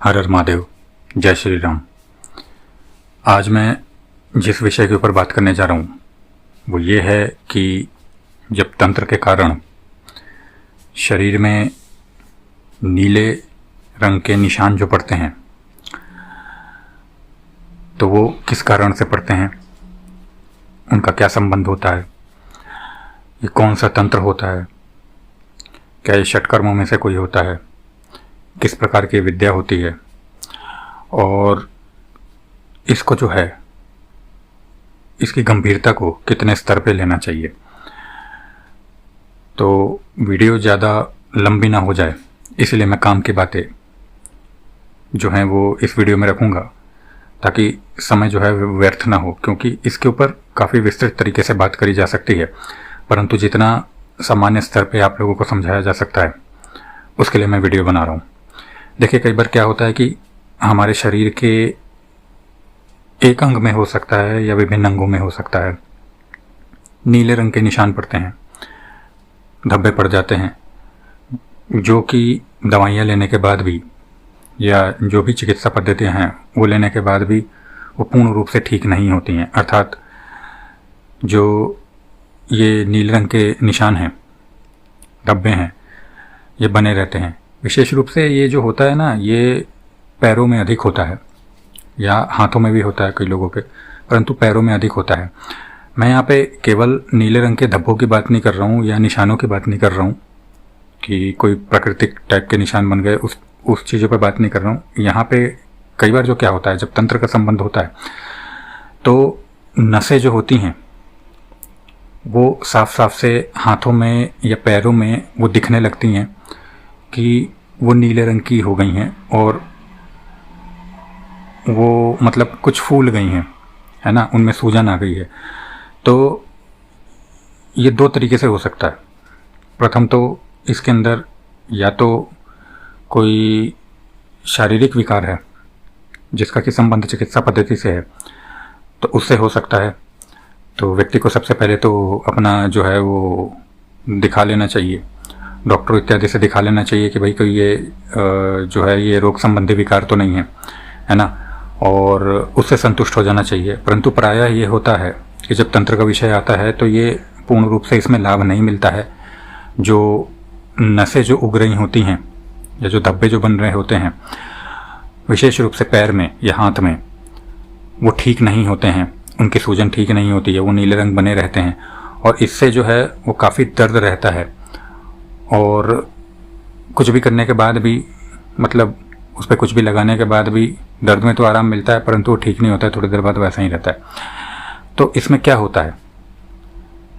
हर हर महादेव, जय श्री राम। आज मैं जिस विषय के ऊपर बात करने जा रहा हूँ वो ये है कि जब तंत्र के कारण शरीर में नीले रंग के निशान जो पड़ते हैं तो वो किस कारण से पड़ते हैं, उनका क्या संबंध होता है, ये कौन सा तंत्र होता है, क्या ये षटकर्मों में से कोई होता है, किस प्रकार की विद्या होती है और इसको जो है इसकी गंभीरता को कितने स्तर पे लेना चाहिए। तो वीडियो ज़्यादा लंबी ना हो जाए इसलिए मैं काम की बातें जो हैं वो इस वीडियो में रखूँगा ताकि समय जो है व्यर्थ ना हो, क्योंकि इसके ऊपर काफ़ी विस्तृत तरीके से बात करी जा सकती है, परंतु जितना सामान्य स्तर पे आप लोगों को समझाया जा सकता है उसके लिए मैं वीडियो बना रहा हूँ। देखिए, कई बार क्या होता है कि हमारे शरीर के एक अंग में हो सकता है या विभिन्न अंगों में हो सकता है, नीले रंग के निशान पड़ते हैं, धब्बे पड़ जाते हैं, जो कि दवाइयाँ लेने के बाद भी या जो भी चिकित्सा पद्धतियाँ हैं वो लेने के बाद भी वो पूर्ण रूप से ठीक नहीं होती हैं। अर्थात जो ये नीले रंग के निशान हैं, धब्बे हैं, ये बने रहते हैं। विशेष रूप से ये जो होता है ना, ये पैरों में अधिक होता है या हाथों में भी होता है कई लोगों के, परंतु पैरों में अधिक होता है। मैं यहाँ पे केवल नीले रंग के धब्बों की बात नहीं कर रहा हूँ या निशानों की बात नहीं कर रहा हूँ कि कोई प्राकृतिक टाइप के निशान बन गए, उस चीज़ों पे बात नहीं कर रहा हूँ। यहाँ पे कई बार जो क्या होता है, जब तंत्र का संबंध होता है तो नसें जो होती हैं वो साफ साफ से हाथों में या पैरों में वो दिखने लगती हैं कि वो नीले रंग की हो गई हैं और वो मतलब कुछ फूल गई हैं, है ना, उनमें सूजन आ गई है। तो ये दो तरीके से हो सकता है। प्रथम तो इसके अंदर या तो कोई शारीरिक विकार है जिसका कि संबंध चिकित्सा पद्धति से है, तो उससे हो सकता है। तो व्यक्ति को सबसे पहले तो अपना जो है वो दिखा लेना चाहिए, डॉक्टर इत्यादि से दिखा लेना चाहिए कि भाई कोई ये जो है ये रोग संबंधी विकार तो नहीं है ना, और उससे संतुष्ट हो जाना चाहिए। परंतु प्रायः ये होता है कि जब तंत्र का विषय आता है तो ये पूर्ण रूप से इसमें लाभ नहीं मिलता है। जो नसें जो उग रही होती हैं या जो धब्बे जो बन रहे होते हैं विशेष रूप से पैर में या हाथ में, वो ठीक नहीं होते हैं, उनकी सूजन ठीक नहीं होती है, वो नीले रंग बने रहते हैं और इससे जो है वो काफ़ी दर्द रहता है और कुछ भी करने के बाद भी, मतलब उस पर कुछ भी लगाने के बाद भी दर्द में तो आराम मिलता है परंतु वो ठीक नहीं होता है, थोड़ी देर बाद वैसा ही रहता है। तो इसमें क्या होता है,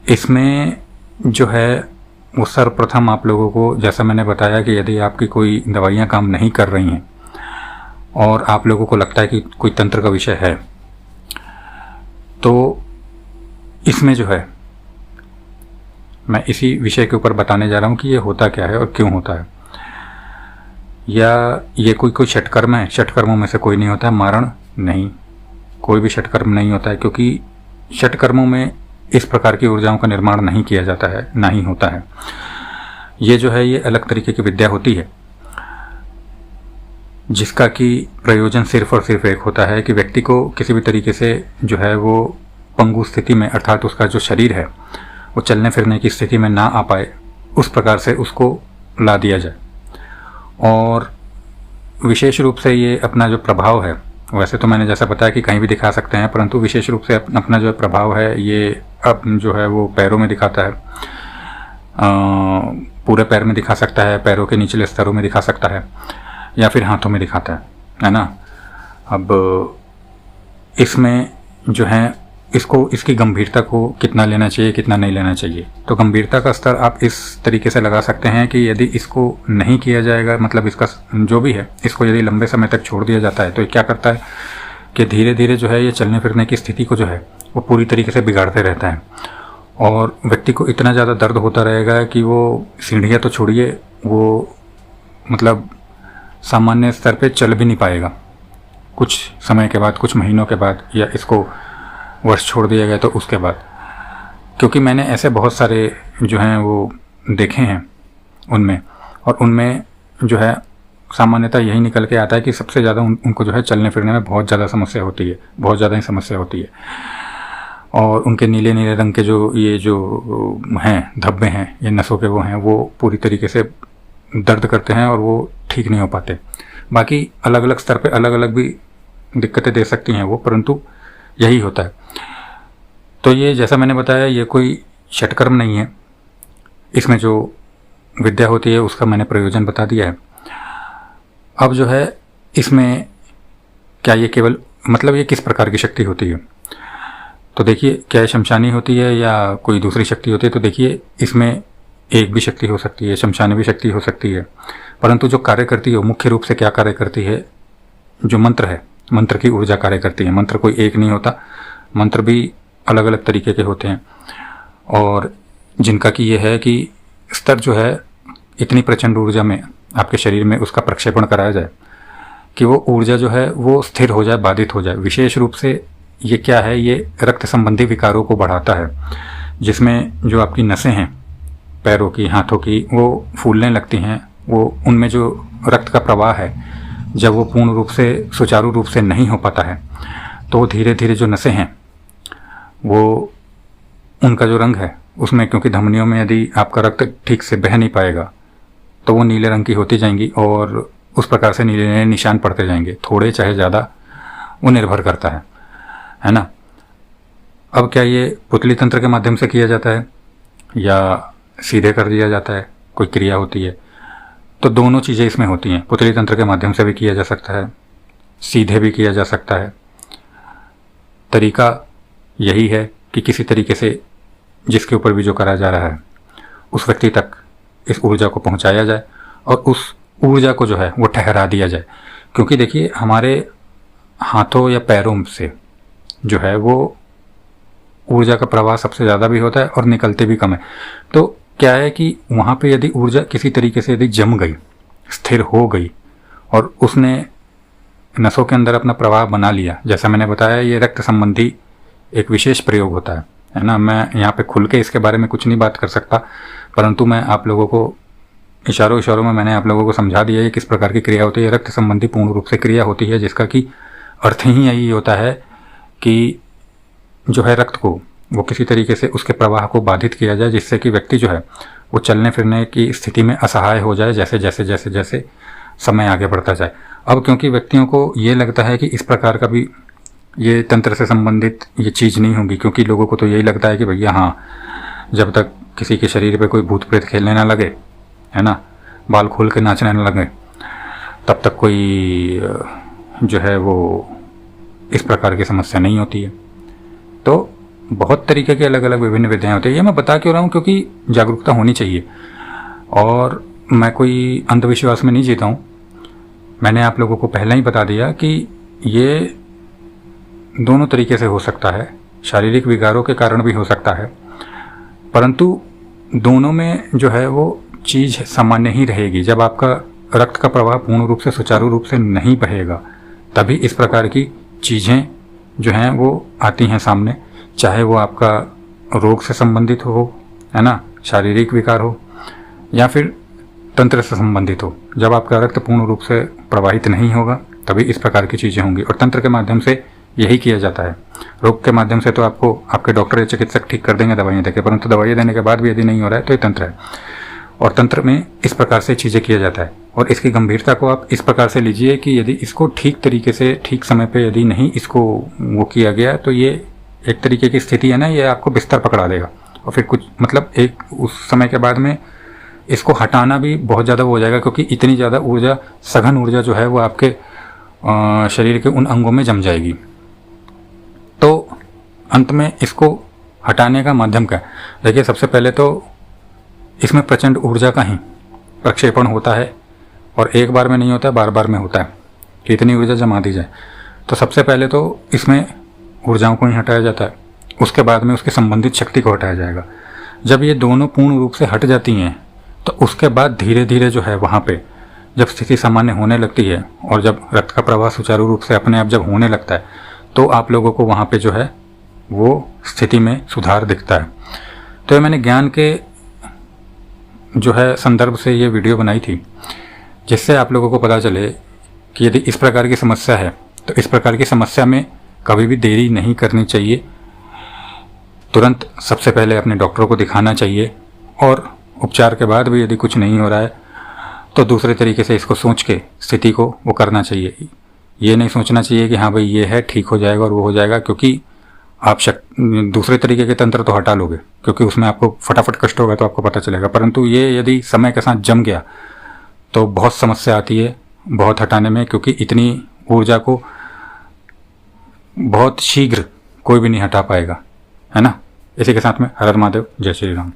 इसमें जो है वो सर्वप्रथम आप लोगों को, जैसा मैंने बताया कि यदि आपकी कोई दवाइयाँ काम नहीं कर रही हैं और आप लोगों को लगता है कि कोई तंत्र का विषय है, तो इसमें जो है मैं इसी विषय के ऊपर बताने जा रहा हूँ कि ये होता क्या है और क्यों होता है। या ये कोई षटकर्म है, षटकर्मों में से कोई नहीं होता है, मारण नहीं, कोई भी षटकर्म नहीं होता है, क्योंकि षटकर्मों में इस प्रकार की ऊर्जाओं का निर्माण नहीं किया जाता है, ना ही होता है। ये जो है ये अलग तरीके की विद्या होती है जिसका कि प्रयोजन सिर्फ और सिर्फ एक होता है कि व्यक्ति को किसी भी तरीके से जो है वो पंगु स्थिति में, अर्थात उसका जो शरीर है वो चलने फिरने की स्थिति में ना आ पाए, उस प्रकार से उसको ला दिया जाए। और विशेष रूप से ये अपना जो प्रभाव है, वैसे तो मैंने जैसा बताया कि कहीं भी दिखा सकते हैं, परंतु विशेष रूप से अपना जो प्रभाव है ये अब जो है वो पैरों में दिखाता है, पूरे पैर में दिखा सकता है, पैरों के निचले स्तरों में दिखा सकता है या फिर हाथों में दिखाता है ना। अब इसमें जो है इसकी गंभीरता को कितना लेना चाहिए, कितना नहीं लेना चाहिए, तो गंभीरता का स्तर आप इस तरीके से लगा सकते हैं कि यदि इसको नहीं किया जाएगा, मतलब इसका जो भी है, इसको यदि लंबे समय तक छोड़ दिया जाता है तो ये क्या करता है कि धीरे धीरे जो है ये चलने फिरने की स्थिति को जो है वो पूरी तरीके से बिगाड़ते रहता है और व्यक्ति को इतना ज़्यादा दर्द होता रहेगा कि वो सीढ़ियाँ तो छोड़िए, वो मतलब सामान्य स्तर पे चल भी नहीं पाएगा कुछ समय के बाद, कुछ महीनों के बाद, या इसको वर्ष छोड़ दिया गया तो उसके बाद। क्योंकि मैंने ऐसे बहुत सारे जो हैं वो देखे हैं उनमें, और उनमें जो है सामान्यतः यही निकल के आता है कि सबसे ज़्यादा उनको जो है चलने फिरने में बहुत ज़्यादा समस्या होती है, बहुत ज़्यादा ही समस्या होती है। और उनके नीले नीले रंग के जो हैं धब्बे हैं, ये नसों के वो हैं, वो पूरी तरीके से दर्द करते हैं और वो ठीक नहीं हो पाते। बाकी अलग अलग स्तर पे अलग अलग भी दिक्कतें दे सकती हैं वो, परंतु यही होता है। तो ये जैसा मैंने बताया, ये कोई षटकर्म नहीं है। इसमें जो विद्या होती है उसका मैंने प्रयोजन बता दिया है। अब जो है इसमें क्या ये केवल मतलब ये किस प्रकार की शक्ति होती है, तो देखिए क्या ये शमशानी होती है या कोई दूसरी शक्ति होती है। तो देखिए इसमें एक भी शक्ति हो सकती है, शमशानी भी शक्ति हो सकती है, परंतु जो कार्य करती है वो मुख्य रूप से क्या कार्य करती है, जो मंत्र है, मंत्र की ऊर्जा कार्य करती है। मंत्र कोई एक नहीं होता, मंत्र भी अलग अलग तरीके के होते हैं, और जिनका कि ये है कि स्तर जो है इतनी प्रचंड ऊर्जा में आपके शरीर में उसका प्रक्षेपण कराया जाए कि वो ऊर्जा जो है वो स्थिर हो जाए, बाधित हो जाए। विशेष रूप से ये क्या है, ये रक्त संबंधी विकारों को बढ़ाता है, जिसमें जो आपकी नसें हैं पैरों की, हाथों की, वो फूलने लगती हैं। वो उनमें जो रक्त का प्रवाह है, जब वो पूर्ण रूप से सुचारू रूप से नहीं हो पाता है, तो धीरे धीरे जो नसें हैं वो उनका जो रंग है उसमें, क्योंकि धमनियों में यदि आपका रक्त ठीक से बह नहीं पाएगा तो वो नीले रंग की होती जाएंगी और उस प्रकार से नीले नीले निशान पड़ते जाएंगे, थोड़े चाहे ज़्यादा, वो निर्भर करता है ना। अब क्या ये पुतली तंत्र के माध्यम से किया जाता है या सीधे कर दिया जाता है, कोई क्रिया होती है? तो दोनों चीज़ें इसमें होती हैं। पुतली तंत्र के माध्यम से भी किया जा सकता है, सीधे भी किया जा सकता है। तरीका यही है कि किसी तरीके से जिसके ऊपर भी जो करा जा रहा है उस व्यक्ति तक इस ऊर्जा को पहुंचाया जाए और उस ऊर्जा को जो है वो ठहरा दिया जाए। क्योंकि देखिए हमारे हाथों या पैरों से जो है वो ऊर्जा का प्रवाह सबसे ज़्यादा भी होता है और निकलते भी कम है। तो क्या है कि वहाँ पे यदि ऊर्जा किसी तरीके से यदि जम गई, स्थिर हो गई और उसने नसों के अंदर अपना प्रवाह बना लिया, जैसा मैंने बताया ये रक्त संबंधी एक विशेष प्रयोग होता है ना। मैं यहाँ पे खुल के इसके बारे में कुछ नहीं बात कर सकता, परंतु मैं आप लोगों को इशारों में मैंने आप लोगों को समझा दिया है किस प्रकार की क्रिया होती है। रक्त संबंधी पूर्ण रूप से क्रिया होती है, जिसका कि अर्थ ही यही होता है कि जो है रक्त को वो किसी तरीके से उसके प्रवाह को बाधित किया जाए, जिससे कि व्यक्ति जो है वो चलने फिरने की स्थिति में असहाय हो जाए जैसे जैसे जैसे जैसे समय आगे बढ़ता जाए। अब क्योंकि व्यक्तियों को ये लगता है कि इस प्रकार का भी ये तंत्र से संबंधित ये चीज़ नहीं होगी, क्योंकि लोगों को तो यही लगता है कि भैया हाँ, जब तक किसी के शरीर पे कोई भूत प्रेत खेलने ना लगे, है ना, बाल खोल के नाचने ना लगे, तब तक कोई जो है वो इस प्रकार की समस्या नहीं होती है। तो बहुत तरीके के अलग अलग विभिन्न विधियाँ होती है। ये मैं बता क्यों रहा हूँ, क्योंकि जागरूकता होनी चाहिए। और मैं कोई अंधविश्वास में नहीं जीता हूँ। मैंने आप लोगों को पहले ही बता दिया कि ये दोनों तरीके से हो सकता है, शारीरिक विकारों के कारण भी हो सकता है, परंतु दोनों में जो है वो चीज़ सामान्य ही रहेगी। जब आपका रक्त का प्रवाह पूर्ण रूप से सुचारू रूप से नहीं बहेगा, तभी इस प्रकार की चीज़ें जो हैं वो आती हैं सामने, चाहे वो आपका रोग से संबंधित हो, है ना, शारीरिक विकार हो, या फिर तंत्र से संबंधित हो। जब आपका रक्त पूर्ण रूप से प्रवाहित नहीं होगा तभी इस प्रकार की चीज़ें होंगी। और तंत्र के माध्यम से यही किया जाता है। रोग के माध्यम से तो आपको आपके डॉक्टर या चिकित्सक ठीक कर देंगे दवाइयाँ देकर, परंतु दवाइयाँ देने के बाद भी यदि नहीं हो रहा है तो ये तंत्र है। और तंत्र में इस प्रकार से चीज़ें किया जाता है। और इसकी गंभीरता को आप इस प्रकार से लीजिए कि यदि इसको ठीक तरीके से ठीक समय पे यदि नहीं इसको वो किया गया तो ये एक तरीके की स्थिति है ना, ये आपको बिस्तर पकड़ा देगा। और फिर कुछ मतलब एक उस समय के बाद में इसको हटाना भी बहुत ज़्यादा हो जाएगा, क्योंकि इतनी ज़्यादा ऊर्जा, सघन ऊर्जा जो है वो आपके शरीर के उन अंगों में जम जाएगी। तो अंत में इसको हटाने का माध्यम क्या है? देखिए सबसे पहले तो इसमें प्रचंड ऊर्जा का ही प्रक्षेपण होता है, और एक बार में नहीं होता है, बार बार में होता है कि इतनी ऊर्जा जमा दी जाए। तो सबसे पहले तो इसमें ऊर्जाओं को ही हटाया जाता है, उसके बाद में उसके संबंधित शक्ति को हटाया जाएगा। जब ये दोनों पूर्ण रूप से हट जाती हैं तो उसके बाद धीरे धीरे जो है वहाँ पे जब स्थिति सामान्य होने लगती है और जब रक्त का प्रवाह सुचारू रूप से अपने आप जब होने लगता है तो आप लोगों को वहाँ पे जो है वो स्थिति में सुधार दिखता है। तो ये मैंने ज्ञान के जो है संदर्भ से ये वीडियो बनाई थी जिससे आप लोगों को पता चले कि यदि इस प्रकार की समस्या है तो इस प्रकार की समस्या में कभी भी देरी नहीं करनी चाहिए। तुरंत सबसे पहले अपने डॉक्टर को दिखाना चाहिए और उपचार के बाद भी यदि कुछ नहीं हो रहा है तो दूसरे तरीके से इसको सोच के स्थिति को वो करना चाहिए। ये नहीं सोचना चाहिए कि हाँ भाई ये है, ठीक हो जाएगा और वो हो जाएगा, क्योंकि आप दूसरे तरीके के तंत्र तो हटा लोगे क्योंकि उसमें आपको फटाफट कष्ट होगा तो आपको पता चलेगा, परंतु ये यदि समय के साथ जम गया तो बहुत समस्या आती है बहुत हटाने में, क्योंकि इतनी ऊर्जा को बहुत शीघ्र कोई भी नहीं हटा पाएगा, है ना। इसी के साथ में हर हर महादेव, जय श्री राम।